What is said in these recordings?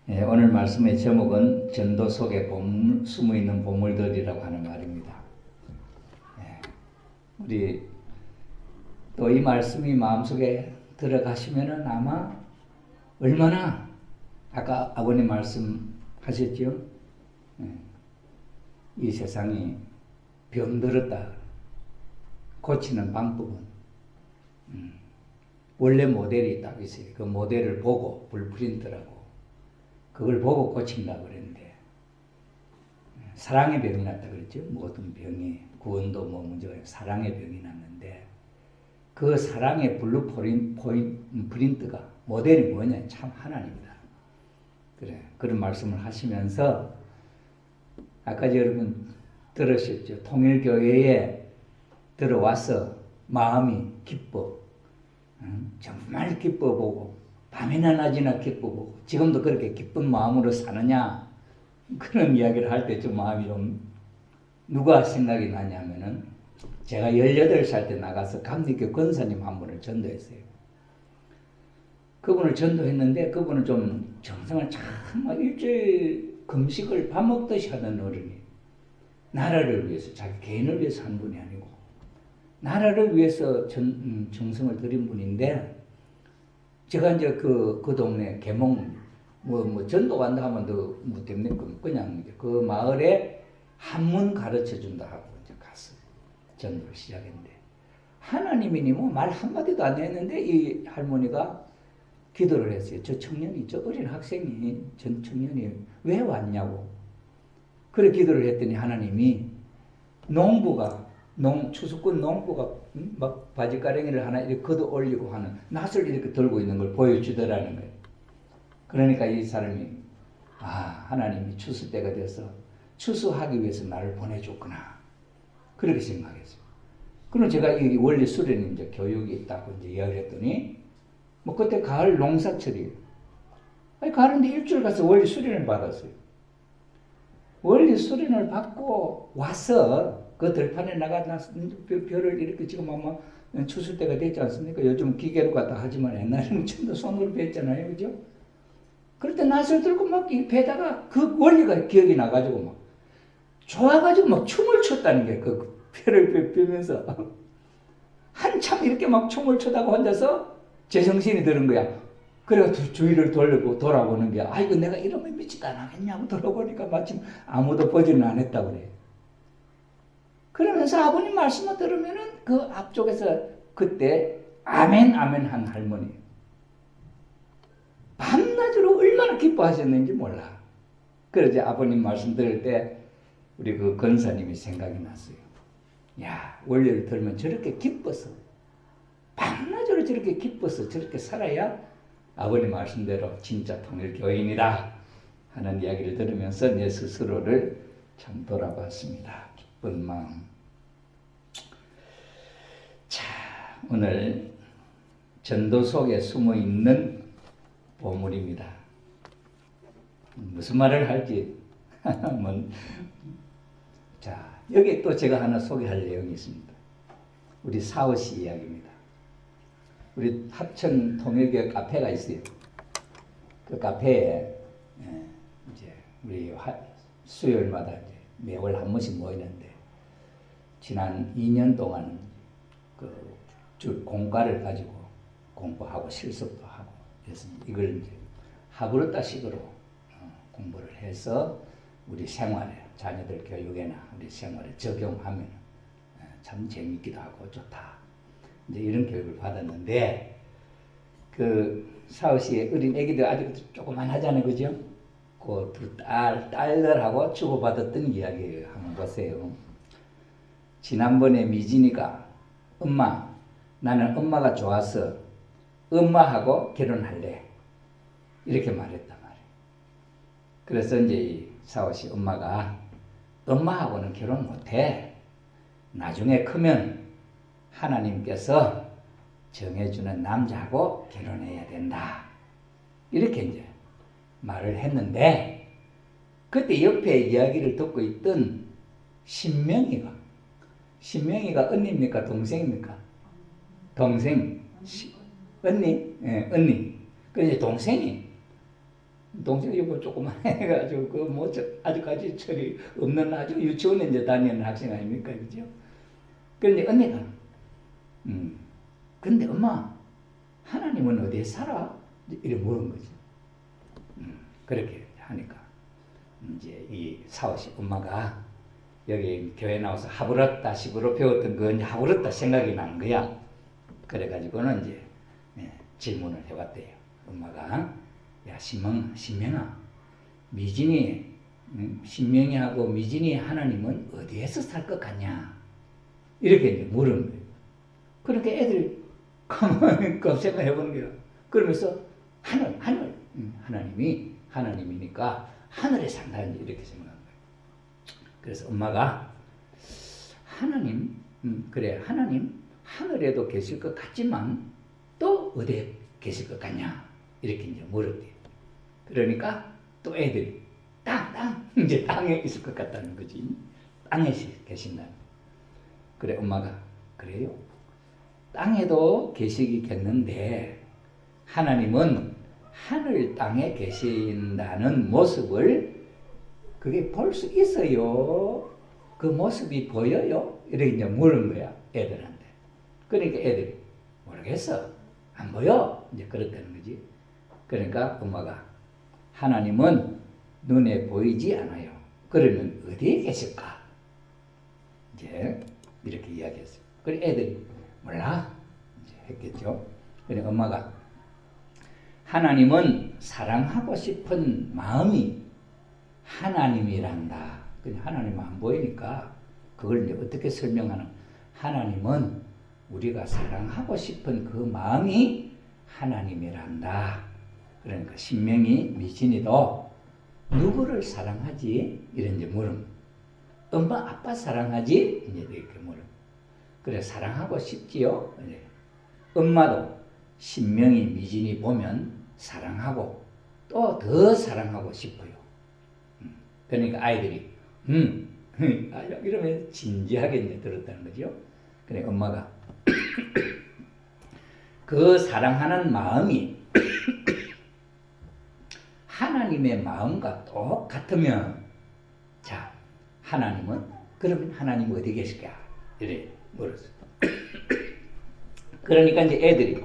오늘 말씀의 제목은 전도 속에 숨어있는 보물들이라고 하는 말입니다. 우리 또 이 말씀이 마음속에 들어가시면은 아마 얼마나 아까 아버님 말씀하셨죠? 이 세상이 병들었다. 고치는 방법은 원래 모델이 딱 있어요. 그 모델을 보고 불프린트라고 그걸 보고 고친다고 그랬는데 사랑의 병이 났다 그랬죠. 모든 병이 구원도 뭐 문제가 아니고 사랑의 병이 났는데 그 사랑의 블루프린트가 모델이 뭐냐? 참 하나님이다. 그래 그런 말씀을 하시면서 아까 여러분 들으셨죠. 통일교회에 들어와서 마음이 기뻐, 정말 기뻐보고 밤이나 낮이나 기뻐보고 지금도 그렇게 기쁜 마음으로 사느냐 그런 이야기를 할 때 좀 마음이 좀 누가 생각이 나냐면은 제가 18살 때 나가서 감리교 권사님 한 분을 전도했어요. 그분을 전도했는데 그분은 좀 정성을 참 일주일 금식을 밥 먹듯이 하는 어른이 나라를 위해서 자기 개인을 위해서 한 분이 아니고 나라를 위해서 정성을 들인 분인데 제가 이제 그 동네 계몽 뭐 전도 간다 하면 뭐 됩니까? 그냥 이제 그 마을에 한문 가르쳐 준다 하고 이제 갔어요. 전도를 시작했는데 하나님이니 뭐 말 한마디도 안 했는데 이 할머니가 기도를 했어요. 저 어린 학생이 전 청년이 왜 왔냐고. 그래 기도를 했더니 하나님이 추수꾼 농부가 막 바지가랭이를 하나 이렇게 걷어 올리고 하는 낫을 이렇게 들고 있는 걸 보여주더라는 거예요. 그러니까 이 사람이 하나님이 추수 때가 돼서 추수하기 위해서 나를 보내줬구나 그렇게 생각했어요. 그럼 제가 이 원리 수련 이제 교육이 있다고 이제 이야기를 했더니 뭐 그때 가을 농사철이에요. 가을인데 일주일 가서 원리 수련을 받았어요. 원리 수련을 받고 와서 그 들판에 나가서 벼를 이렇게 지금 아마 추수 때가 됐지 않습니까? 요즘 기계로 갖다 하지만 옛날에는 전부 손으로 뱄잖아요. 그죠? 그럴 때 낫을 들고 막 이 배다가 그 원리가 기억이 나가지고 막 좋아가지고 막 춤을 췄다는 게 그 벼를 펴면서 한참 이렇게 막 춤을 춰다가 혼자서 제정신이 드는 거야. 그래가 주위를 돌아보는 게 이거 내가 이러면 미치다 나겠냐고 돌아보니까 마침 아무도 보지는 않았다고 그래. 그러면서 아버님 말씀을 들으면은 그 앞쪽에서 그때 아멘 한 할머니 밤낮으로 얼마나 기뻐하셨는지 몰라. 그래서 아버님 말씀 들을 때 우리 그 권사님이 생각이 났어요. 야, 원리를 들으면 저렇게 기뻐서 밤낮으로 저렇게 기뻐서 저렇게 살아야 아버님 말씀대로 진짜 통일교인이다 하는 이야기를 들으면서 내 스스로를 참 돌아봤습니다. 기쁜 마음. 자, 오늘 전도 속에 숨어있는 보물입니다. 무슨 말을 할지 자, 여기 또 제가 하나 소개할 내용이 있습니다. 우리 사오씨 이야기입니다. 우리 합천 통일교회 카페가 있어요. 그 카페에 이제 우리 수요일마다 이제 매월 한 번씩 모이는데 지난 2년 동안 그 공과를 가지고 공부하고 실습도 하고 그래서 이걸 이제 하브르타식으로 공부를 해서 우리 생활에 자녀들 교육에나 우리 생활에 적용하면 참 재밌기도 하고 좋다. 이제 이런 교육을 받았는데 그 사우씨의 어린 애기들 아직 조그만 하잖아요, 그죠? 그 두 딸들하고 주고받았던 이야기를 한번 보세요. 지난번에 미진이가 엄마, 나는 엄마가 좋아서 엄마하고 결혼할래. 이렇게 말했단 말이에요. 그래서 이제 이 사오씨 엄마가 엄마하고는 결혼 못해. 나중에 크면 하나님께서 정해주는 남자하고 결혼해야 된다. 이렇게 이제 말을 했는데 그때 옆에 이야기를 듣고 있던 신명이가 언니입니까? 동생입니까? 동생. 언니? 예, 언니. 그래서 동생이 동생이 뭐 조그만 해가지고 그 뭐 아직까지 철이 없는 아주 유치원에 이제 다니는 학생 아닙니까, 그죠? 그런데 언니가 근데 엄마 하나님은 어디에 살아? 이래 물은 거지. 그렇게 하니까 이제 이 사오씨 엄마가 여기 교회 나와서 하브랐다 식으로 배웠던 거 이제 하브랐다 생각이 난 거야. 그래가지고는 이제 질문을 해봤대요. 엄마가 야 신명아 신명이하고 미진이 하나님은 어디에서 살 것 같냐? 이렇게 이제 물은 거예요. 그러니까 애들이 가만히 생각해보는 거예요. 그러면서 하나님이니까 하늘에 산다 이렇게 생각한 거예요. 그래서 엄마가 하나님 하늘에도 계실 것 같지만 또 어디에 계실 것 같냐 이렇게 이제 물었대요. 그러니까 또 애들이 이제 땅에 있을 것 같다는 거지. 땅에 계신다. 그래 엄마가 그래요. 땅에도 계시겠는데 하나님은 하늘 땅에 계신다는 모습을 그게 볼 수 있어요? 그 모습이 보여요? 이렇게 이제 물은 거야 애들한테. 그러니까 애들이 모르겠어 안 보여 이제 그렇다는 거지. 그러니까 엄마가 하나님은 눈에 보이지 않아요. 그러면 어디에 계실까? 이제 이렇게 이야기했어요. 그래 애들이 몰라 이제 했겠죠. 그래 엄마가 하나님은 사랑하고 싶은 마음이 하나님이란다. 그냥 하나님은 안 보이니까 그걸 이제 어떻게 설명하는? 하나님은 우리가 사랑하고 싶은 그 마음이 하나님이란다. 그러니까 신명이 미진이도 누구를 사랑하지? 이런 이제 물음. 엄마 아빠 사랑하지? 이제 이렇게 물음. 그래 사랑하고 싶지요? 이제. 엄마도 신명이 미진이 보면 사랑하고 또 더 사랑하고 싶어요. 그러니까 아이들이 이러면 진지하게 이제 들었다는 거죠. 그래 엄마가 그 사랑하는 마음이 하나님의 마음과 똑같으면 자 하나님은 그러면 하나님 어디 계실까? 이래 물었어. 그러니까 이제 애들이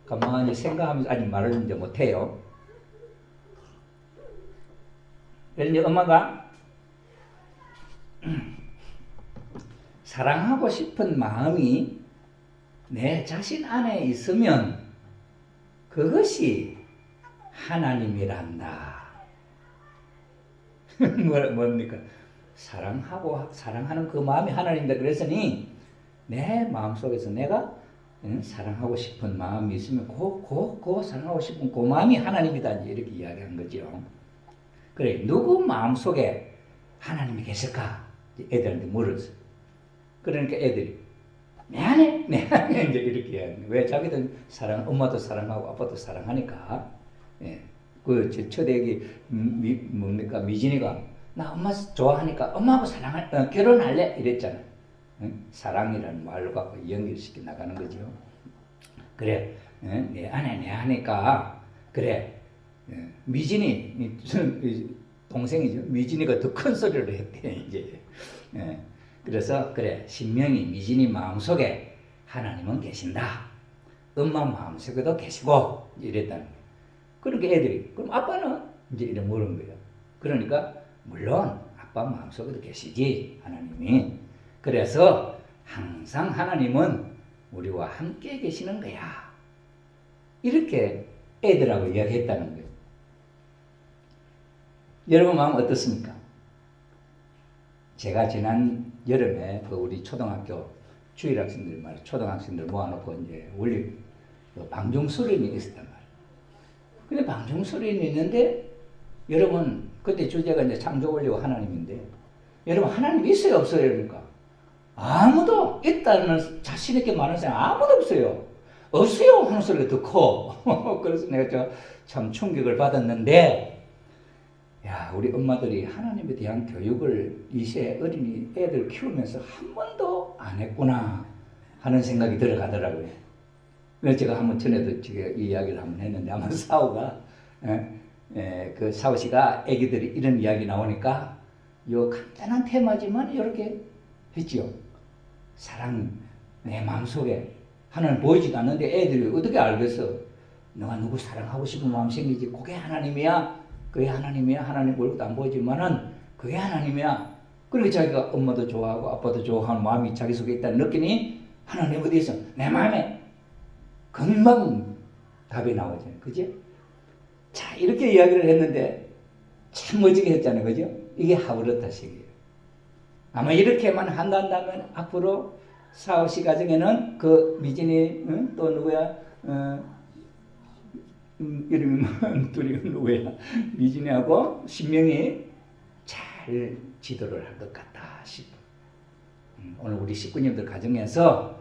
가만히 생각하면서 아직 말을 이제 못해요. 그래서 이제 엄마가 사랑하고 싶은 마음이 내 자신 안에 있으면 그것이 하나님이란다. 뭡니까? 사랑하는 그 마음이 하나님이다. 그랬으니 내 마음속에서 내가 사랑하고 싶은 마음이 있으면 그 사랑하고 싶은 그 마음이 하나님이다. 이렇게 이야기한 거죠. 그래 누구 마음속에 하나님이 계실까? 애들한테 물었어요. 그러니까 애들이 내 안에 이제 이렇게 이야기하는 거예요. 왜 자기들 엄마도 사랑하고 아빠도 사랑하니까. 예. 그 초대기 뭡니까 미진이가 나 엄마 좋아하니까 엄마하고 결혼할래 이랬잖아. 응? 사랑이라는 말로 갖고 연결시켜 나가는 거죠. 그래 내 안에 하니까 그래 미진이 동생이죠. 미진이가 더 큰 소리를 했대 이제. 그래서 그래 신명이 미진이 마음속에 하나님은 계신다. 엄마 마음속에도 계시고 이랬다는 거예요. 그러니까 애들이 그럼 아빠는 이제 이래 물은 거예요. 그러니까 물론 아빠 마음속에도 계시지 하나님이. 그래서 항상 하나님은 우리와 함께 계시는 거야. 이렇게 애들하고 이야기했다는 거예요. 여러분 마음 어떻습니까? 제가 지난 여름에 그 우리 초등학교 주일학생들 말이에요. 초등학생들 모아놓고 이제 원리 방중 수련이 있었단 말이에요. 근데 방중 수련이 있는데 여러분 그때 주제가 이제 창조 원리고 하나님인데 여러분 하나님 있어요 없어요? 그러니까 아무도 있다는 자신 있게 말하는 사람 아무도 없어요. 없어요 하는 소리가 더 커. 그래서 내가 참 충격을 받았는데 야 우리 엄마들이 하나님에 대한 교육을 이세 어린이 애들 키우면서 한 번도 안 했구나 하는 생각이 들어가더라고요. 그래서 제가 한번 전에도 이 이야기를 한번 했는데 아마 사오가 그 사오씨가 애기들이 이런 이야기 나오니까 요 간단한 테마지만 이렇게 했지요. 사랑 내 마음속에 하나님 보이지도 않는데 애들이 어떻게 알겠어? 너가 누구 사랑하고 싶은 마음 생기지. 그게 하나님이야. 그게 하나님이야. 하나님 얼굴도 안 보이지만은 그게 하나님이야. 그러니까 자기가 엄마도 좋아하고 아빠도 좋아하는 마음이 자기 속에 있다는 느끼니 하나님 어디 있어? 내 마음에. 금방 답이 나오잖아요. 그죠? 자, 이렇게 이야기를 했는데 참 멋지게 했잖아요. 그죠? 이게 하브르타식이에요. 아마 이렇게만 한다면 앞으로 사오씨 가정에는 그 미진이, 또 누구야? 이름이 둘이 누구야? 미진이하고 신명이 잘 지도를 할 것 같다 싶어. 오늘 우리 식구님들 가정에서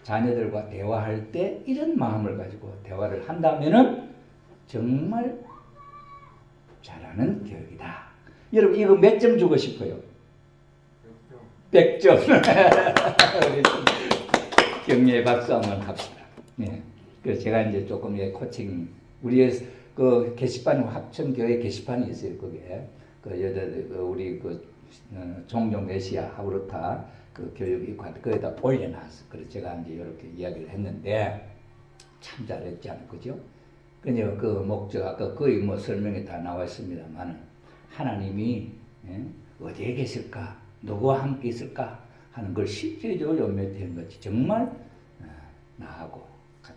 자녀들과 대화할 때 이런 마음을 가지고 대화를 한다면은 정말 잘하는 교육이다. 여러분 이거 몇 점 주고 싶어요? 100점. 격려의 박수 한번 합시다. 네. 그래서 제가 이제 조금 코칭 우리 그 게시판 합천교회 게시판이 있어요. 거기에 그 여자들 우리 종종 메시아 하브르타 그 교육 이관 거기다 올려놨어. 그래서 제가 이제 이렇게 이야기를 했는데 참 잘했지 않을 거죠? 그냥 그 목적 아까 거의 설명이 다 나와 있습니다만 하나님이 어디에 계실까? 누구와 함께 있을까? 하는 걸 실질적으로 연결된 것이 정말 나하고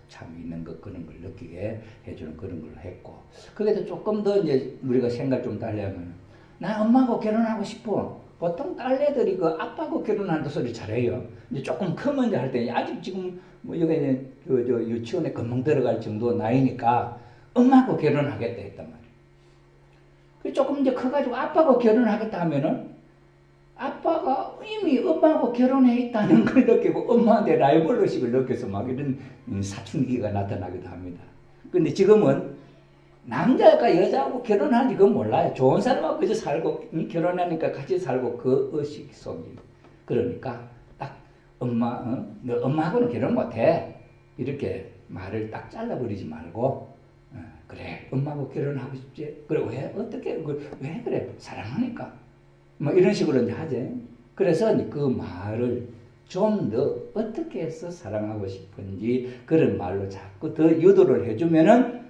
참 있는 것 그런 걸 느끼게 해주는 그런 걸 했고 거기서 조금 더 이제 우리가 생각 좀 달리하면 나 엄마하고 결혼하고 싶어. 보통 딸내들이 그 아빠하고 결혼한다 소리 잘해요. 이제 조금 크면 이제 할 때 아직 지금 여기 저 유치원에 금방 들어갈 정도 나이니까 엄마하고 결혼하겠다 했단 말이에요. 그 조금 이제 커가지고 아빠하고 결혼하겠다 하면은 아빠가 이미 엄마하고 결혼해 있다는 걸 느끼고 엄마한테 라이벌의식을 느껴서 막 이런 사춘기가 나타나기도 합니다. 근데 지금은 남자가 여자하고 결혼하는지 그건 몰라요. 좋은 사람하고 그저 살고 결혼하니까 같이 살고 그 의식 속이 그러니까 딱 엄마 너 엄마하고는 결혼 못해 이렇게 말을 딱 잘라버리지 말고 그래 엄마하고 결혼하고 싶지 그래 왜 어떻게 왜 그래 사랑하니까 뭐 이런 식으로 이제 하지. 그래서 그 말을 좀 더 어떻게 해서 사랑하고 싶은지 그런 말로 자꾸 더 유도를 해주면은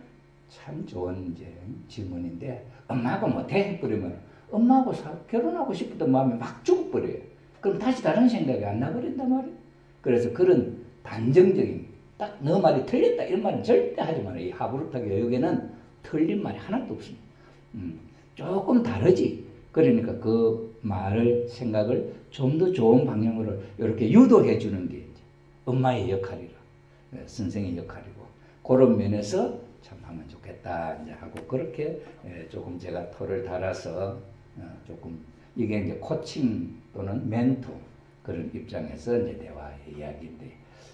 참 좋은 이제 질문인데 엄마하고 못해? 그러면 엄마하고 결혼하고 싶었던 마음이 막 죽어버려요. 그럼 다시 다른 생각이 안 나버린단 말이에요. 그래서 그런 단정적인 딱 너 말이 틀렸다 이런 말은 절대 하지 말아요. 이 하브르타 교육에는 틀린 말이 하나도 없습니다. 조금 다르지. 그러니까 그 말을 생각을 좀 더 좋은 방향으로 이렇게 유도해 주는 게 엄마의 역할이라 선생의 역할이고 그런 면에서 참 하면 좋겠다 이제 하고 그렇게 조금 제가 토를 달아서 조금 이게 이제 코칭 또는 멘토 그런 입장에서 이제 대화의 이야기인데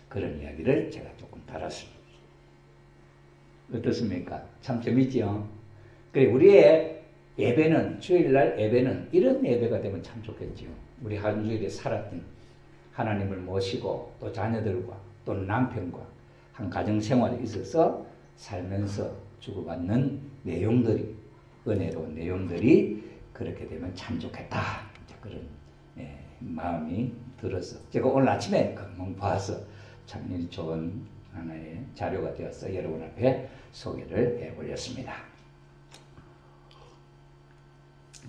그런 이야기를 제가 조금 달았습니다. 어떻습니까? 참 재밌지요? 그래 우리의 예배는 주일날 예배는 이런 예배가 되면 참 좋겠지요. 우리 한 주일에 살았던 하나님을 모시고 또 자녀들과 또 남편과 한 가정 생활에 있어서 살면서 주고받는 내용들이 은혜로운 내용들이 그렇게 되면 참 좋겠다 그런 마음이 들어서 제가 오늘 아침에 금방 봐서 참 좋은 하나의 자료가 되어서 여러분 앞에 소개를 해보렸습니다.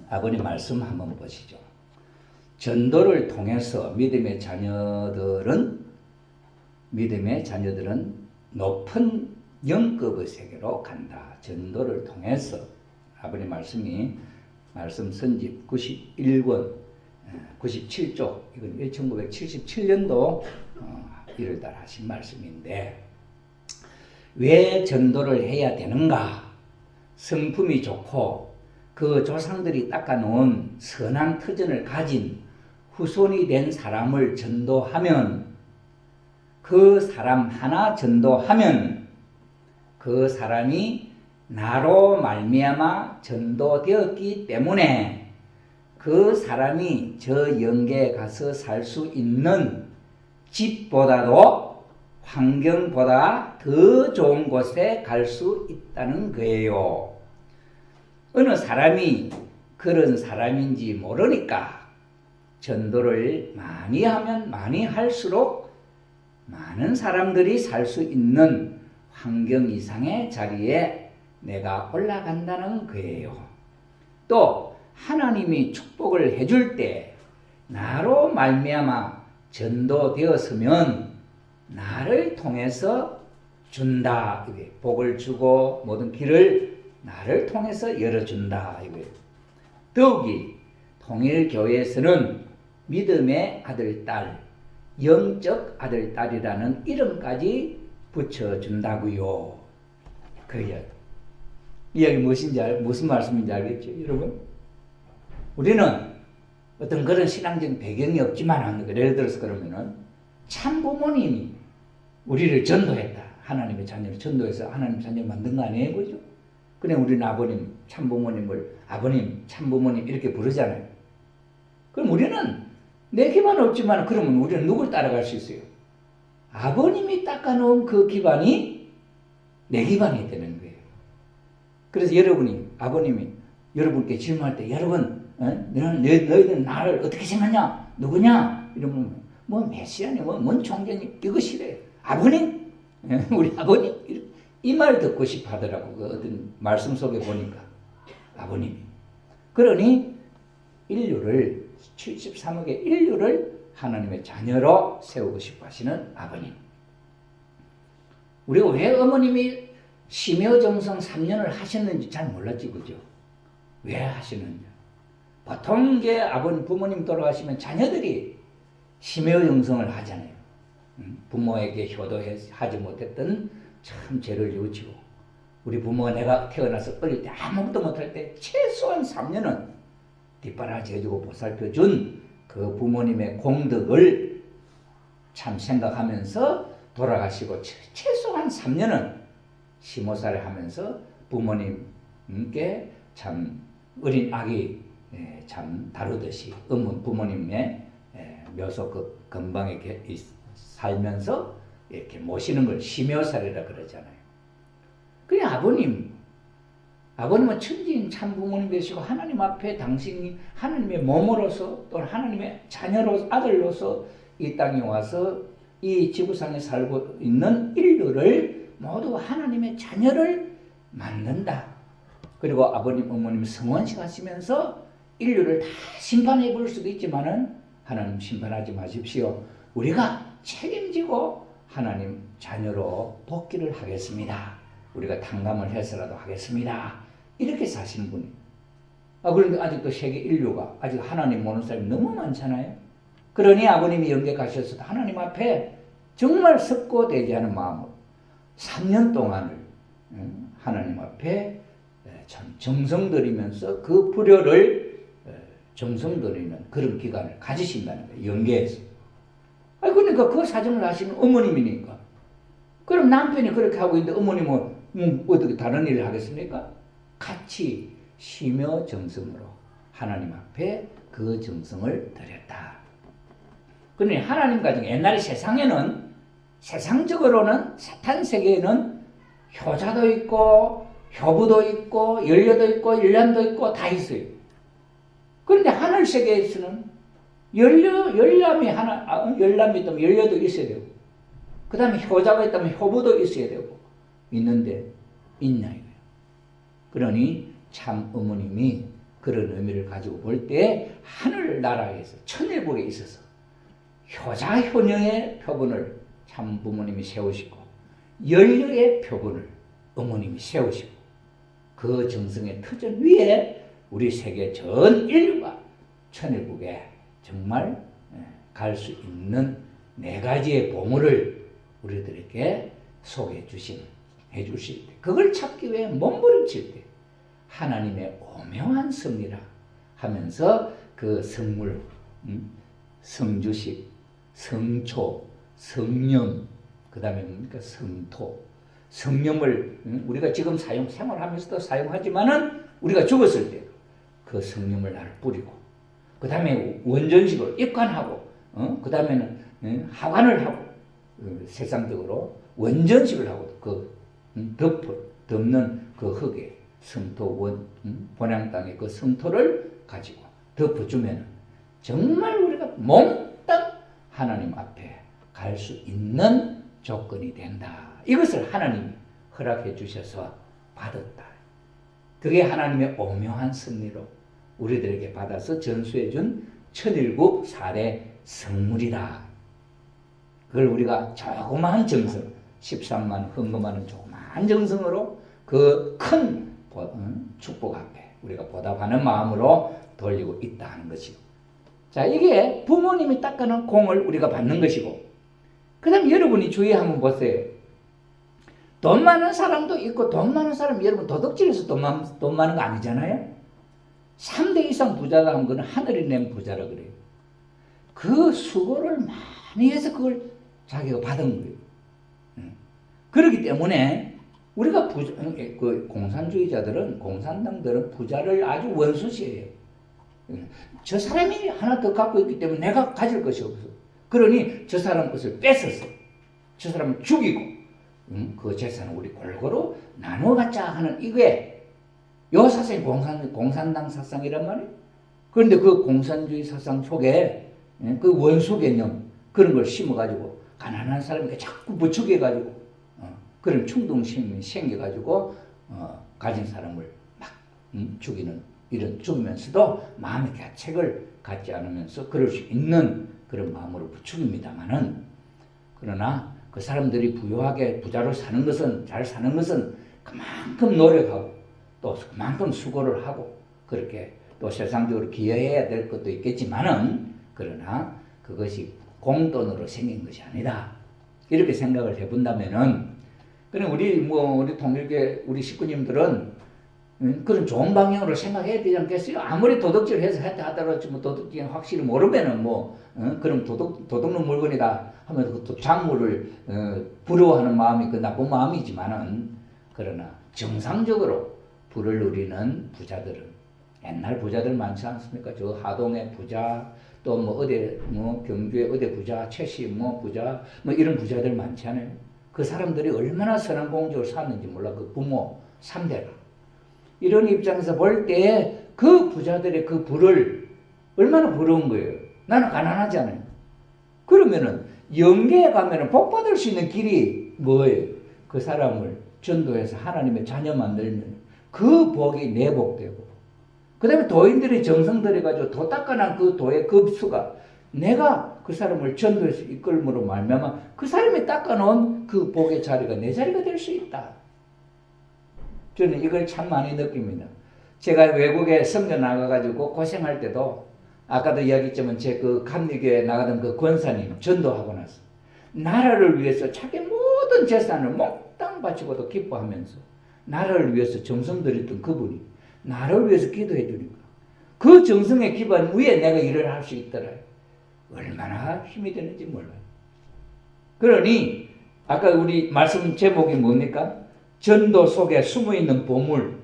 아버님 말씀 한번 보시죠. 전도를 통해서 믿음의 자녀들은 높은 영급의 세계로 간다. 전도를 통해서 아버님 말씀이 말씀 선집 91권 97조 이건 1977년도 1월달 하신 말씀인데 왜 전도를 해야 되는가? 성품이 좋고 그 조상들이 닦아놓은 선한 터전을 가진 후손이 된 사람을 전도하면 그 사람 하나 전도하면 그 사람이 나로 말미암아 전도되었기 때문에 그 사람이 저 영계에 가서 살 수 있는 집보다도 환경보다 더 좋은 곳에 갈 수 있다는 거예요. 어느 사람이 그런 사람인지 모르니까 전도를 많이 하면 많이 할수록 많은 사람들이 살 수 있는 환경 이상의 자리에 내가 올라간다는 거예요. 또 하나님이 축복을 해줄 때 나로 말미암아 전도되었으면 나를 통해서 준다. 이게 복을 주고 모든 길을 나를 통해서 열어준다. 이게 더욱이 통일교회에서는 믿음의 아들, 딸, 영적 아들, 딸이라는 이름까지 붙여준다고요. 그래요. 이 이야기 무슨 말씀인지 알겠죠, 여러분? 우리는 어떤 그런 신앙적인 배경이 없지만, 예를 들어서 그러면은 참 부모님이 우리를 전도했다. 하나님의 자녀를 전도해서 하나님 자녀를 만든 거 아니에요, 그죠? 그냥 우리는 아버님, 참 부모님을 아버님, 참 부모님 이렇게 부르잖아요. 그럼 우리는 내 기반 없지만 그러면 우리는 누굴 따라갈 수 있어요? 아버님이 닦아놓은 그 기반이 내 기반이 되는 거예요. 그래서 아버님이 여러분께 질문할 때 여러분, 너희는 나를 어떻게 생각하냐? 누구냐? 이러면 뭐 메시아니, 뭔 총장님 이것이래요. 아버님, 우리 아버님 이 말 듣고 싶어 하더라고. 그 어떤 말씀 속에 보니까 아버님이. 그러니 73억의 인류를 하나님의 자녀로 세우고 싶어 하시는 아버님. 우리가 왜 어머님이 심여정성 3년을 하셨는지 잘 몰랐지, 그죠? 왜 하시는지. 보통 이제 부모님 돌아가시면 자녀들이 심여정성을 하잖아요. 부모에게 효도하지 못했던 참 죄를 지우치고, 우리 부모가 내가 태어나서 어릴 때 아무것도 못할 때 최소한 3년은 뒷바라지 해주고 보살펴준 그 부모님의 공덕을 참 생각하면서 돌아가시고, 최소한 3년은 시모살이 하면서 부모님께 참 어린 아기 참 다루듯이 부모님의 묘소 그 건방에 살면서 이렇게 모시는 걸 심여살이라 그러잖아요. 그냥 아버님은 천지인 참 부모님 되시고 하나님 앞에 당신이 하나님의 몸으로서 또는 하나님의 자녀로서 아들로서 이 땅에 와서 이 지구상에 살고 있는 인류를 모두 하나님의 자녀를 만든다. 그리고 아버님, 어머님 성원식 하시면서 인류를 다 심판해 볼 수도 있지만은 하나님 심판하지 마십시오. 우리가 책임지고 하나님 자녀로 복귀를 하겠습니다. 우리가 탕감을 해서라도 하겠습니다. 이렇게 사시는 분이. 그런데 아직도 세계 인류가 아직 하나님 모르는 사람이 너무 많잖아요. 그러니 아버님이 영계 가셔서 하나님 앞에 정말 석고대기하는 마음으로 3년 동안을 하나님 앞에 참 정성 들이면서 그 불효를 정성 들이는 그런 기간을 가지신다는 거예요. 영계에서. 그러니까 그 사정을 하시는 어머님이니까. 그럼 남편이 그렇게 하고 있는데 어머님은 어떻게 다른 일을 하겠습니까? 같이 심여 정성으로 하나님 앞에 그 정성을 드렸다. 그러니 하나님 가정, 옛날에 세상적으로는 사탄 세계에는 효자도 있고 효부도 있고 연료도 있고 열람도 있고 다 있어요. 그런데 하늘 세계에서는 열람이 있다면 연료도 있어야 되고, 그 다음에 효자가 있다면 효부도 있어야 되고, 있는데 있냐 이거예요. 그러니 참 어머님이 그런 의미를 가지고 볼 때 하늘나라에서 천일국에 있어서 효자 효녀의 표본을 참 부모님이 세우시고 연료의 표본을 어머님이 세우시고, 그 정성의 터전 위에 우리 세계 전 인류가 천일국에 정말 갈 수 있는 4가지의 보물을 우리들에게 소개해 주실 때, 그걸 찾기 위해 몸부림칠 때 하나님의 오묘한 섭리라 하면서 그 성물, 성주식, 성초, 성령, 그 다음에 뭡니까? 성토, 성령을 우리가 지금 생활하면서도 사용하지만은 우리가 죽었을 때 그 성령을 나를 뿌리고, 그 다음에 원전식으로 입관하고, 그 다음에는 하관을 하고, 세상적으로 원전식을 하고, 그 덮는 그 흙에 성토 본향 땅의 그 성토를 가지고 덮어주면 정말 우리가 몽땅 하나님 앞에 갈 수 있는 조건이 된다. 이것을 하나님이 허락해 주셔서 받았다. 그게 하나님의 오묘한 섭리로 우리들에게 받아서 전수해 준 1007 성물이다. 그걸 우리가 조그마한 정성, 13만 헌금하는 조그마한 정성으로 그 큰 축복 앞에 우리가 보답하는 마음으로 돌리고 있다 하는 것이고, 자, 이게 부모님이 닦아놓은 공을 우리가 받는 것이고, 그 다음에 여러분이 주의 한번 보세요. 돈 많은 사람도 있고, 돈 많은 사람이 여러분 도둑질해서 돈 많은 거 아니잖아요. 3대 이상 부자다 하면 그건 하늘이 낸 부자라 그래요. 그 수고를 많이 해서 그걸 자기가 받은 거예요. 그렇기 때문에 우리가 그 공산주의자들은, 공산당들은 부자를 아주 원수시해요. 저 사람이 하나 더 갖고 있기 때문에 내가 가질 것이 없어. 그러니 저 사람 것을 뺏었어. 저 사람을 죽이고, 그 재산을 우리 골고루 나눠 갖자 하는 이게 요 사상이 공산당 사상이란 말이에요. 그런데 그 공산주의 사상 속에 그 원수 개념 그런 걸 심어가지고 가난한 사람에게 자꾸 부추겨가지고 그런 충동심이 생겨가지고 가진 사람을 막 죽이는, 이런 죽이면서도 마음의 가책을 갖지 않으면서 그럴 수 있는 그런 마음으로 부추깁니다마는, 그러나 그 사람들이 부유하게 부자로 사는 것은, 잘 사는 것은 그만큼 노력하고 또 그만큼 수고를 하고 그렇게 또 세상적으로 기여해야 될 것도 있겠지만은, 그러나 그것이 공돈으로 생긴 것이 아니다. 이렇게 생각을 해본다면은, 그냥 우리 통일교 우리 식구님들은 그런 좋은 방향으로 생각해야 되지 않겠어요? 아무리 도둑질 해서 했다 하더라도 뭐 도둑질 확실히 모르면은 그럼 도둑놈 물건이다 하면서 또 작물을 부러워하는 마음이 그 나쁜 마음이지만은, 그러나 정상적으로 부를 누리는 부자들은, 옛날 부자들 많지 않습니까? 저 하동의 부자, 또 어디 경주의 어디 부자, 최씨 부자, 이런 부자들 많지 않아요? 그 사람들이 얼마나 선한 공적을 쌓았는지 몰라. 그 부모 3대가. 이런 입장에서 볼 때 그 부자들의 그 부를 얼마나 부러운 거예요. 나는 가난하지 않아요. 그러면은 영계에 가면은 복 받을 수 있는 길이 뭐예요? 그 사람을 전도해서 하나님의 자녀 만들면 그 복이 내 복되고, 그 다음에 도인들이 정성 들여가지고 도 닦아난 그 도의 급수가 내가 그 사람을 전도해서 이끌므로 말미암아 그 사람이 닦아놓은 그 복의 자리가 내 자리가 될 수 있다. 저는 이걸 참 많이 느낍니다. 제가 외국에 선교 나가가지고 고생할 때도, 아까도 이야기했지만 제 그 감리교에 나가던 그 권사님 전도하고 나서 나라를 위해서 자기 모든 재산을 몽땅 바치고도 기뻐하면서 나라를 위해서 정성 들였던 그분이 나를 위해서 기도해 주니까 그 정성의 기반 위에 내가 일을 할 수 있더라. 얼마나 힘이 되는지 몰라요. 그러니 아까 우리 말씀 제목이 뭡니까? 전도 속에 숨어있는 보물.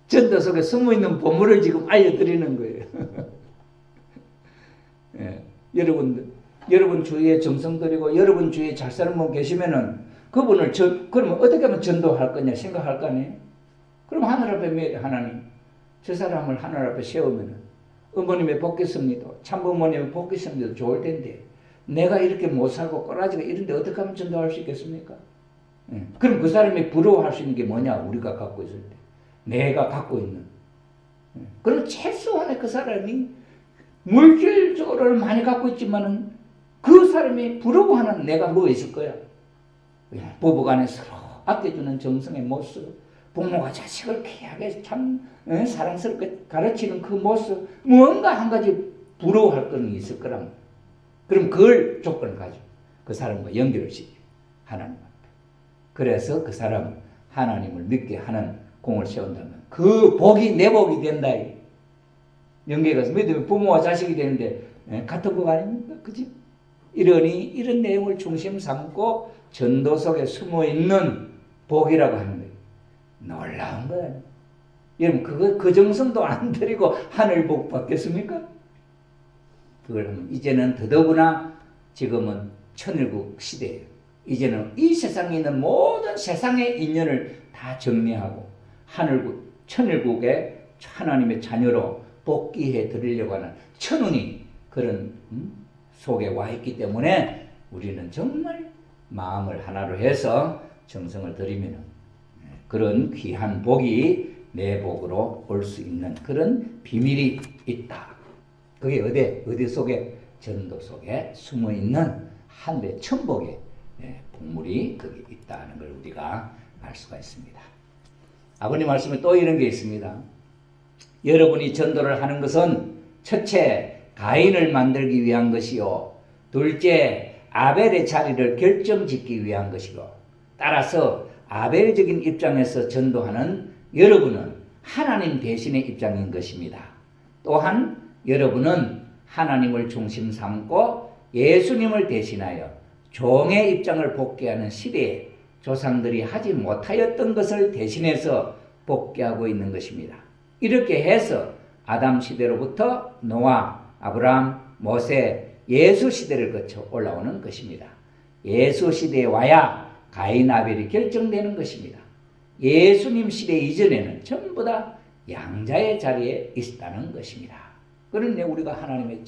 전도 속에 숨어있는 보물을 지금 알려드리는 거예요. 예, 여러분 주위에 정성 들이고 여러분 주위에 잘 사는 분 계시면은 그분을 그러면 어떻게 하면 전도할 거냐 생각할 거 아니에요? 그럼 하늘 앞에 하나님, 저 사람을 하늘 앞에 세우면은 어머님의 복겠습니다. 참부모님의 복겠습니다. 좋을 텐데 내가 이렇게 못 살고 꼬라지가 이런데 어떻게 하면 전도할 수 있겠습니까? 그럼 그 사람이 부러워할 수 있는 게 뭐냐? 우리가 갖고 있을 때 내가 갖고 있는. 그럼 최소한의 그 사람이 물질적으로 많이 갖고 있지만은 그 사람이 부러워하는 내가 뭐 있을 거야? 부부간에 서로 아껴주는 정성의 모습, 부모가 자식을 귀하게 참 사랑스럽게 가르치는 그 모습, 뭔가 한 가지 부러워할 거는 있을 거란. 그럼 그걸 조건을 가지고 그 사람과 연결을 시켜 하나님 앞에. 그래서 그 사람 하나님을 믿게 하는 공을 세운다면 그 복이 내 복이 된다. 연계가 믿으면 부모와 자식이 되는데 같은 복 아닙니까? 그지? 이런 내용을 중심 삼고 전도 속에 숨어있는 복이라고 하는 거예요. 놀라운 거예요. 여러분 그 정성도 안 드리고 하늘 복 받겠습니까? 그걸 하면 이제는 더더구나 지금은 천일국 시대예요. 이제는 이 세상에 있는 모든 세상의 인연을 다 정리하고 천일국의 하나님의 자녀로 복귀해 드리려고 하는 천운이 그런 속에 와 있기 때문에 우리는 정말 마음을 하나로 해서 정성을 드리면 그런 귀한 복이 내 복으로 올 수 있는 그런 비밀이 있다. 그게 어디 속에? 전도 속에 숨어 있는 하늘의 천복의 복물이 거기 있다는 걸 우리가 알 수가 있습니다. 아버님 말씀에 또 이런 게 있습니다. 여러분이 전도를 하는 것은 첫째, 가인을 만들기 위한 것이요. 둘째, 아벨의 자리를 결정짓기 위한 것이고, 따라서 아벨적인 입장에서 전도하는 여러분은 하나님 대신의 입장인 것입니다. 또한 여러분은 하나님을 중심 삼고 예수님을 대신하여 종의 입장을 복귀하는 시대에 조상들이 하지 못하였던 것을 대신해서 복귀하고 있는 것입니다. 이렇게 해서 아담 시대로부터 노아, 아브라함, 모세, 예수 시대를 거쳐 올라오는 것입니다. 예수 시대에 와야 가인 아벨이 결정되는 것입니다. 예수님 시대 이전에는 전부 다 양자의 자리에 있었다는 것입니다. 그런데 우리가 하나님의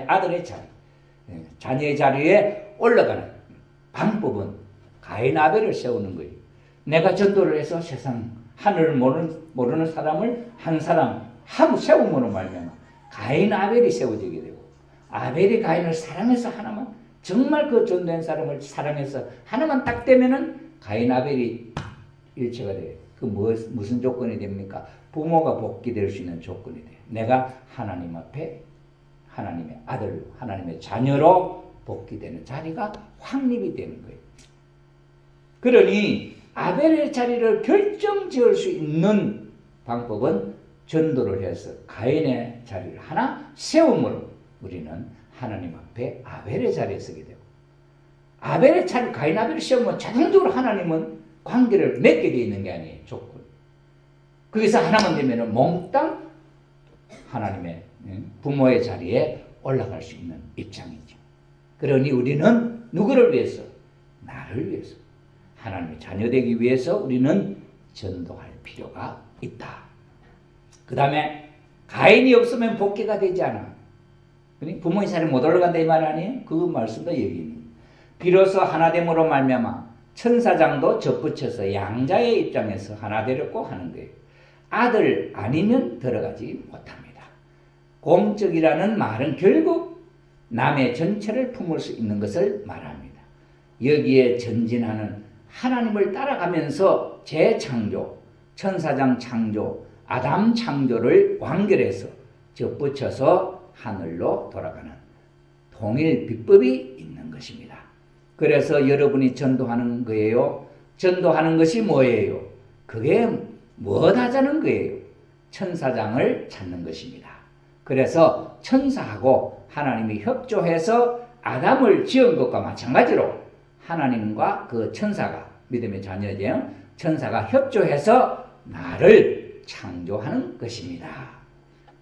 아들의 자리, 자녀의 자리에 올라가는 방법은 가인 아벨을 세우는 거예요. 내가 전도를 해서 세상 하늘을 모르는 사람을 한 사람 세움으로 말미암아 가인 아벨이 세워지게 되고, 아벨이 가인을 사랑해서 하나만, 정말 그 전도한 사람을 사랑해서 하나만 딱 되면은 가인 아벨이 일체가 돼요. 그 무슨 조건이 됩니까? 부모가 복귀될 수 있는 조건이 돼요. 내가 하나님 앞에 하나님의 아들, 하나님의 자녀로 복귀되는 자리가 확립이 되는 거예요. 그러니 아벨의 자리를 결정지을 수 있는 방법은 전도를 해서 가인의 자리를 하나 세움으로 우리는 하나님 앞에 아벨의 자리에 서게 되고, 아벨의 자리, 가인 아벨을 세우면 자동적으로 하나님은 관계를 맺게 되어 있는 게 아니에요. 조건. 거기서 하나만 되면 몽땅 하나님의 부모의 자리에 올라갈 수 있는 입장이죠. 그러니 우리는 누구를 위해서? 나를 위해서. 하나님의 자녀 되기 위해서 우리는 전도할 필요가 있다. 그 다음에 가인이 없으면 복귀가 되지 않아. 부모의 자리에 못 올라간다 이 말 아니에요? 그 말씀도 여기 있는. 비로소 하나됨으로 말미암아 천사장도 접붙여서 양자의 입장에서 하나 되려고 하는 거예요. 아들 아니면 들어가지 못합니다. 공적이라는 말은 결국 남의 전체를 품을 수 있는 것을 말합니다. 여기에 전진하는 하나님을 따라가면서 재창조, 천사장 창조, 아담 창조를 완결해서 접붙여서 하늘로 돌아가는 통일 비법이 있는 것입니다. 그래서 여러분이 전도하는 거예요. 전도하는 것이 뭐예요? 그게 무엇 하자는 거예요? 천사장을 찾는 것입니다. 그래서 천사하고 하나님이 협조해서 아담을 지은 것과 마찬가지로 하나님과 그 천사가, 믿음의 자녀죠, 천사가 협조해서 나를 창조하는 것입니다.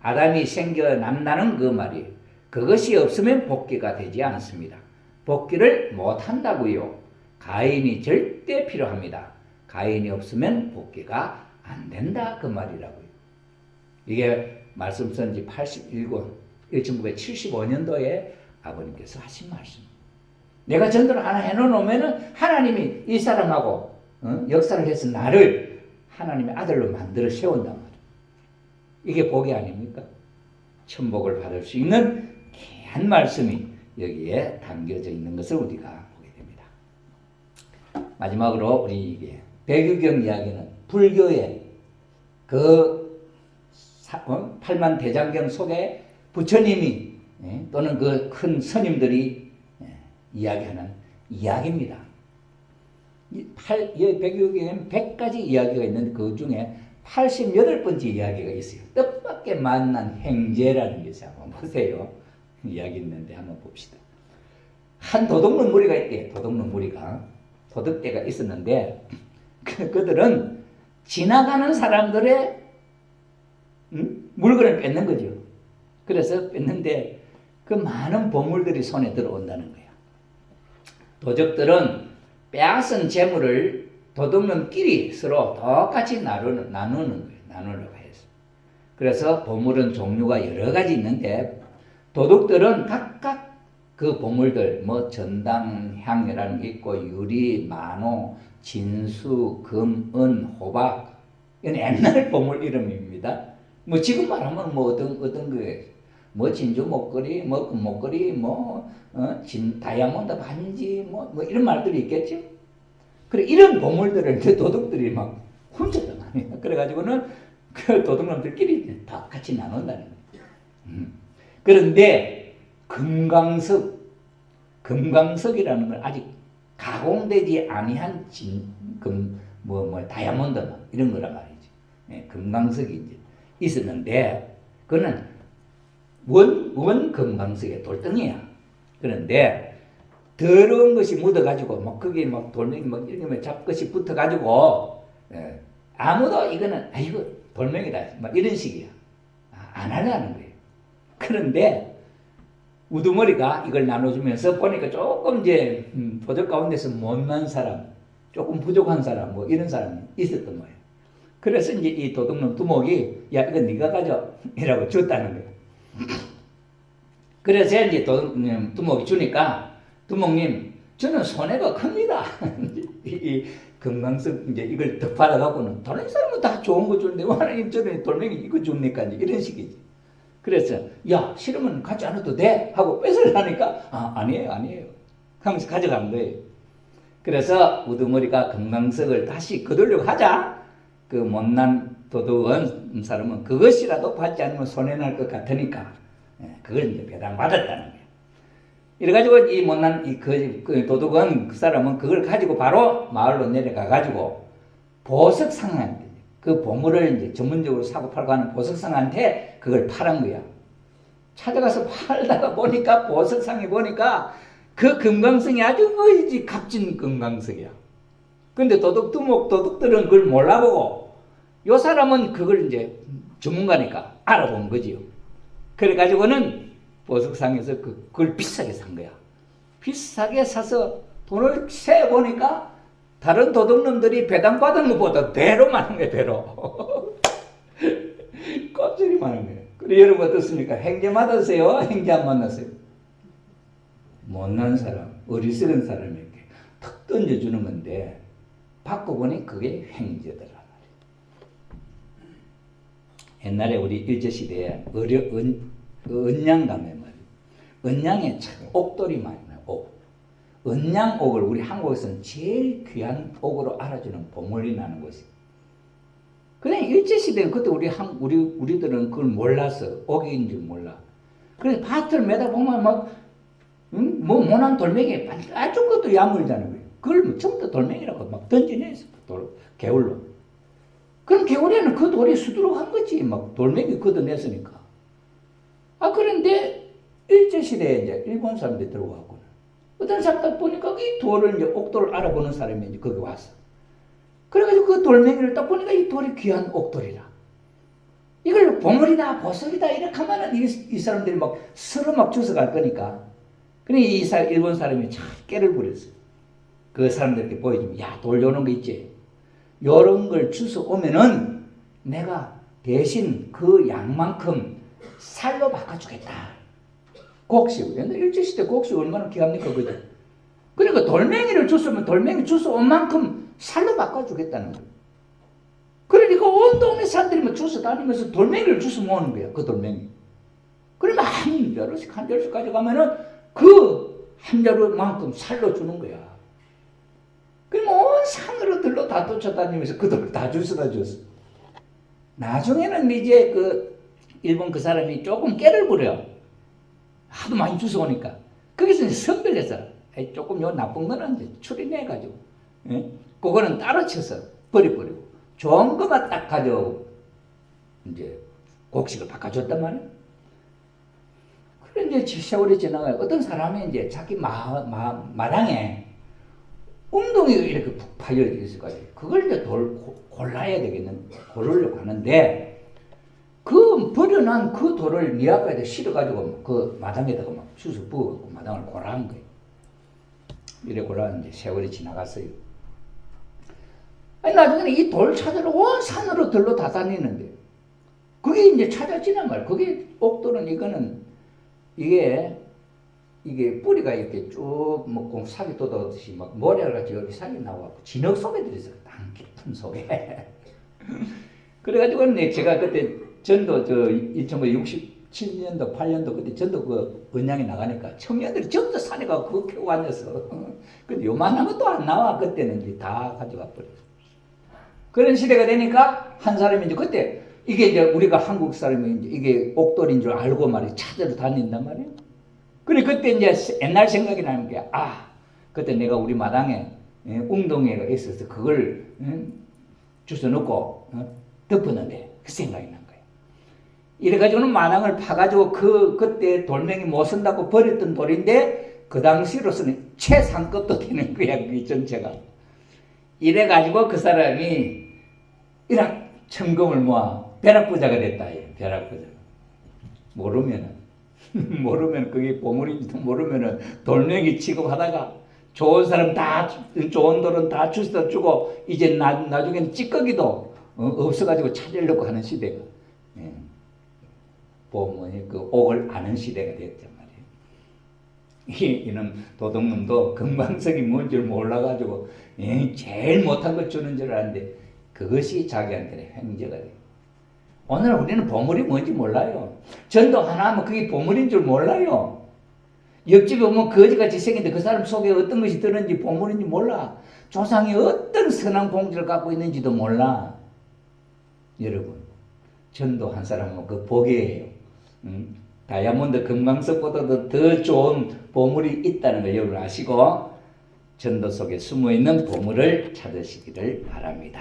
아담이 생겨난다는 그 말이에요. 그것이 없으면 복귀가 되지 않습니다. 복귀를 못한다고요. 가인이 절대 필요합니다. 가인이 없으면 복귀가 안 된다 그 말이라고요. 이게 말씀 쓴 지 1975년도에 아버님께서 하신 말씀. 내가 전도를 하나 해놓으면 하나님이 이 사람하고 역사를 해서 나를 하나님의 아들로 만들어 세운단 말이에요. 이게 복이 아닙니까? 천복을 받을 수 있는 귀한 말씀이 여기에 담겨져 있는 것을 우리가 보게 됩니다. 마지막으로 우리 이게 백유경 이야기는 불교의 그 팔만대장경 속에 부처님이 또는 그 큰 스님들이 이야기하는 이야기입니다. 이 백유경에는 100가지 이야기가 있는데 그 중에 88번째 이야기가 있어요. 뜻밖의 만난 행제라는 게 있어요. 한번 보세요. 이야기 있는데 한번 봅시다. 한 도둑놈 무리가 있대요. 도둑놈 무리가. 도둑대가 있었는데 그들은 지나가는 사람들의 물건을 뺏는 거죠. 그래서 뺏는데 그 많은 보물들이 손에 들어온다는 거예요. 도적들은 빼앗은 재물을 도둑놈끼리 서로 똑같이 나누는 거예요. 나누려고 해서. 그래서 보물은 종류가 여러 가지 있는데 도둑들은 각각 그 보물들 뭐 전당, 향이라는 게 있고 유리, 만호, 진수, 금, 은, 호박 이건 옛날 보물 이름입니다. 뭐 지금 말하면 뭐 어떤 거예요. 뭐 진주 목걸이, 뭐 금목걸이, 뭐 다이아몬드 반지, 뭐 이런 말들이 있겠죠. 그래 이런 보물들을 이제 도둑들이 막 훔쳤단 말이에요. 그래가지고는 그 도둑놈들끼리 다 같이 나눈다는 거예요. 그런데 금강석이라는 건 아직 가공되지 아니한 다이아몬드 이런 거란 말이죠. 예, 금강석이 이제 있었는데 그거는 원 금강석의 돌덩이야. 그런데 더러운 것이 묻어가지고 막 거기에 막 돌멩이 막 이런 잡것이 붙어가지고 아무도 이거는 아이고 돌멩이다 막 이런 식이야. 안 하려는 거예요. 그런데 우두머리가 이걸 나눠주면서 보니까 조금 이제 도적 가운데서 못난 사람, 조금 부족한 사람 뭐 이런 사람이 있었던 거예요. 그래서 이제 이 도둑놈 두목이 야 이거 네가 가져 이라고 줬다는 거예요. 그래서 이제 두목이 주니까 두목님 저는 손해가 큽니다. 이 금강석 이제 이걸 더 팔아갖고는 다른 사람은 다 좋은 거 주는데 하나님 저는 돌멩이 이거 줍니까 이런 식이지. 그래서 야 싫으면 갖지 않아도 돼 하고 뺏으려니까 아니에요 하면서 가져간 거예요. 그래서 우두머리가 금강석을 다시 거두려고 하자 그 못난 도둑은 사람은 그것이라도 받지 않으면 손해날 것 같으니까 그걸 이제 배당받았다는 거예요. 이래가지고 이 못난 그 도둑은 그 사람은 그걸 가지고 바로 마을로 내려가가지고 보석상한테 그 보물을 이제 전문적으로 사고 팔고 하는 보석상한테 그걸 팔은 거야. 찾아가서 팔다가 보니까 보석상에 보니까 그 금강석이 아주 값진 금강석이야. 근데 도둑들은 그걸 몰라보고 요 사람은 그걸 이제 전문가니까 알아본 거지요. 그래가지고는 보석상에서 그걸 비싸게 산 거야. 비싸게 사서 돈을 세보니까 다른 도둑놈들이 배당받은 것보다 배로 많은 거예요, 배로. 껍질이 많은 거예요. 그래, 여러분 어떻습니까? 행제 받으세요? 행제 안 만났어요? 못난 사람, 어리석은 사람에게 턱 던져주는 건데, 받고 보니 그게 행제더라. 옛날에 우리 일제시대에 은양 가면 말이에요. 은양에 참 옥돌이 많이 나요, 옥. 은양옥을 우리 한국에서는 제일 귀한 옥으로 알아주는 보물이 나는 것이. 그냥 일제시대는 그때 우리들은 그걸 몰랐어. 옥인 줄 몰라. 그래서 밭을 매다 보면 모난 돌멩이 아주 것도 야물잖아요. 그걸 전부 다 돌멩이라고 막 던지내서 개울로. 그럼 개울에는 그 돌이 수두룩한 거지. 막 돌멩이 걷어냈으니까. 그런데 일제시대에 이제 일본 사람들이 들어와고 어떤 사람 보니까 이 돌을 이제 옥돌을 알아보는 사람이 이제 거기 왔어. 그래가지고 그 돌멩이를 딱 보니까 이 돌이 귀한 옥돌이라. 이걸 보물이다, 보석이다, 이렇게 하면은 이 사람들이 막 서로 막 주워갈 거니까. 그러니까 일본 사람이 참 깨를 부렸어. 그 사람들께 보여주면, 야, 돌 요런 거 있지? 요런 걸 주워 오면은 내가 대신 그 양만큼 살로 바꿔주겠다. 곡식. 옛날 일제시대 곡식 얼마나 귀합니까, 그죠? 그러니까 돌멩이를 줬으면 돌멩이 주워 온 만큼 살로 바꿔주겠다는 거예요. 그러니까 온 동네 사람들이 막 주워 다니면서 돌멩이를 주워 모으는 거야, 그 돌멩이. 그러면 한 자루씩 가져가면은 그 한 자루만큼 살로 주는 거야. 그러면 온 산으로 들러 다 쫓아다니면서 그 돌을 다 주워다 줬어. 나중에는 이제 일본 그 사람이 조금 깨를 부려. 하도 많이 주워오니까. 거기서 이제 선별해서, 조금 요 나쁜 거는 이제 추리내가지고, 그거는 따로 쳐서 버리고, 좋은 것만 딱 가져오고, 이제 곡식을 바꿔줬단 말이에요. 그런데 세월이 지나가요. 어떤 사람이 이제 자기 마당에 웅덩이가 이렇게 푹 파여 있을 거예요. 그걸 이제 골라야 되겠는데, 고르려고 하는데, 그 버려난 그 돌을 네 앞에다 실어가지고 그 마당에다가 막 주워 부어갖고 마당을 고라한 거예요. 이래 골랐는데 세월이 지나갔어요. 아니 나중에는 이 돌 찾으러 온 산으로 들로 다 다니는데 그게 이제 찾아지란 말이야. 그게 옥돌은 이거는 이게 뿌리가 이렇게 쭉 뭐 사기 돋아오듯이 막 모래알 같이 여기 사기 나와갖고 진흙 속에 들어있어. 땅 깊은 속에. 그래가지고 제가 그때 전도 1967년도 8년도 그때 전도 그 은양에 나가니까 청년들이 전부 다 산에 가고 그거 캐고 앉았어. 근데 요만한 것도 안 나와. 그때는 이제 다 가져가 버렸어. 그런 시대가 되니까 한 사람이 이제 그때 이게 이제 우리가 한국 사람이 이제 이게 옥돌인 줄 알고 말이야 찾으러 다닌단 말이에요. 그래 그때 이제 옛날 생각이 나는 게 그때 내가 우리 마당에 웅덩이가 있어서 그걸 주워 넣고 덮었는데 그 생각이 난 거예요. 이래가지고는 마당을 파가지고 그때 돌멩이 못 쓴다고 버렸던 돌인데 그 당시로서는 최상급도 되는 거야 그 전체가. 이래가지고 그 사람이 이런 천금을 모아 벼락부자가 됐다. 벼락부자. 모르면 그게 보물인지도 모르면은 돌멩이 취급하다가 좋은 사람 다 좋은 돌은 다 주스다 주고 이제 나중에는 찌꺼기도 없어가지고 찾으려고 하는 시대가 그 옥을 아는 시대가 됐단 말이에요. 이놈 도둑놈도 금방석이 뭔 줄 몰라가지고 제일 못한 걸 주는 줄 알았는데 그것이 자기한테는 횡재가 돼요. 오늘 우리는 보물이 뭔지 몰라요. 전도 하나 하면 그게 보물인 줄 몰라요. 옆집에 오면 거지같이 생긴데 그 사람 속에 어떤 것이 들었는지 보물인지 몰라. 조상이 어떤 선한 공지를 갖고 있는지도 몰라. 여러분, 전도 한 사람은 그 복이에요. 다이아몬드 금강석보다도 더 좋은 보물이 있다는 걸 여러분 아시고 전도 속에 숨어있는 보물을 찾으시기를 바랍니다.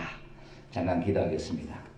잠깐 기도하겠습니다.